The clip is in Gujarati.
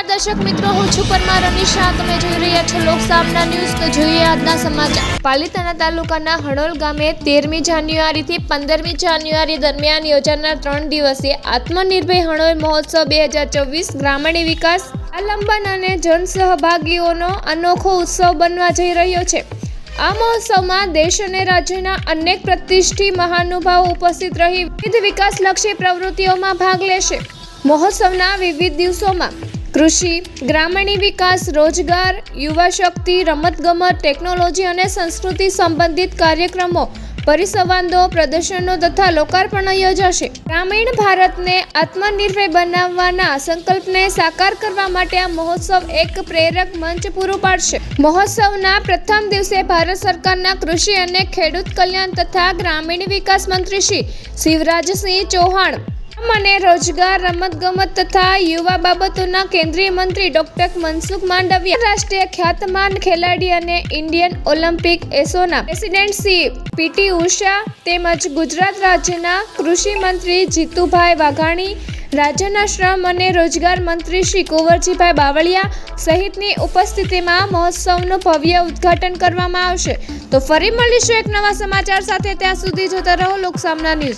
દર્શક મિત્રો, હું છું પરમાર અનિશા. તમે જોઈ રહ્યા છો લોકસામના ન્યૂઝ. તો જોઈએ આજના સમાચાર. પાલિતાણા તાલુકાના હણોલ ગામે 13મી જાન્યુઆરીથી 15મી જાન્યુઆરી દરમિયાન યોજાનાર 3 દિવસીય આત્મનિર્ભર હણોલ મહોત્સવ 2024 ગ્રામીણ વિકાસ આલંબન અને જનસહભાગીઓનો અનોખો ઉત્સવ બનવા જઈ રહ્યો છે. આ મહોત્સવમાં દેશ અને રાજ્યના અનેક પ્રતિષ્ઠિત મહાનુભાવો ઉપસ્થિત રહી વિવિધ વિકાસલક્ષી પ્રવૃત્તિઓમાં ભાગ લેશે. મહોત્સવના વિવિધ દિવસોમાં કૃષિ, ગ્રામીણ વિકાસ, રોજગાર, યુવા શક્તિ, રમતગમત, ટેકનોલોજી અને સંસ્કૃતિ સંબંધિત કાર્યક્રમો, પરિસંવાદો, પ્રદર્શનો તથા લોકાર્પણ યોજાશે. ગ્રામીણ ભારતને આત્મનિર્ભર બનાવવાના સંકલ્પને સાકાર કરવા માટે આ મહોત્સવ એક પ્રેરક મંચ પૂરું પાડશે. મહોત્સવના પ્રથમ દિવસે ભારત સરકારના કૃષિ અને ખેડૂત કલ્યાણ તથા ગ્રામીણ વિકાસ મંત્રી શ્રી શિવરાજસિંહ ચૌહાણ અને રોજગાર, રમતગમત તથા યુવા બાબતોના કેન્દ્રીય મંત્રી ડોક્ટર મનસુખ માંડવિયા, રાષ્ટ્રીય ખ્યાતમાન ખેલાડી અને ઇન્ડિયન ઓલિમ્પિક એસોના પ્રેસિડેન્ટ શ્રી પીટી ઉષા તેમજ ગુજરાત રાજ્યના કૃષિ મંત્રી જીતુભાઈ વાઘાણી, રાજ્યના શ્રમ અને રોજગાર મંત્રી શ્રી કુંવરજીભાઈ બાવળિયા સહિતની ઉપસ્થિતિમાં મહોત્સવનું ભવ્ય ઉદ્ઘાટન કરવામાં આવશે. તો ફરી મળીશું એક નવા સમાચાર સાથે. ત્યાં સુધી જોતા રહો લોકસામના ન્યૂઝ.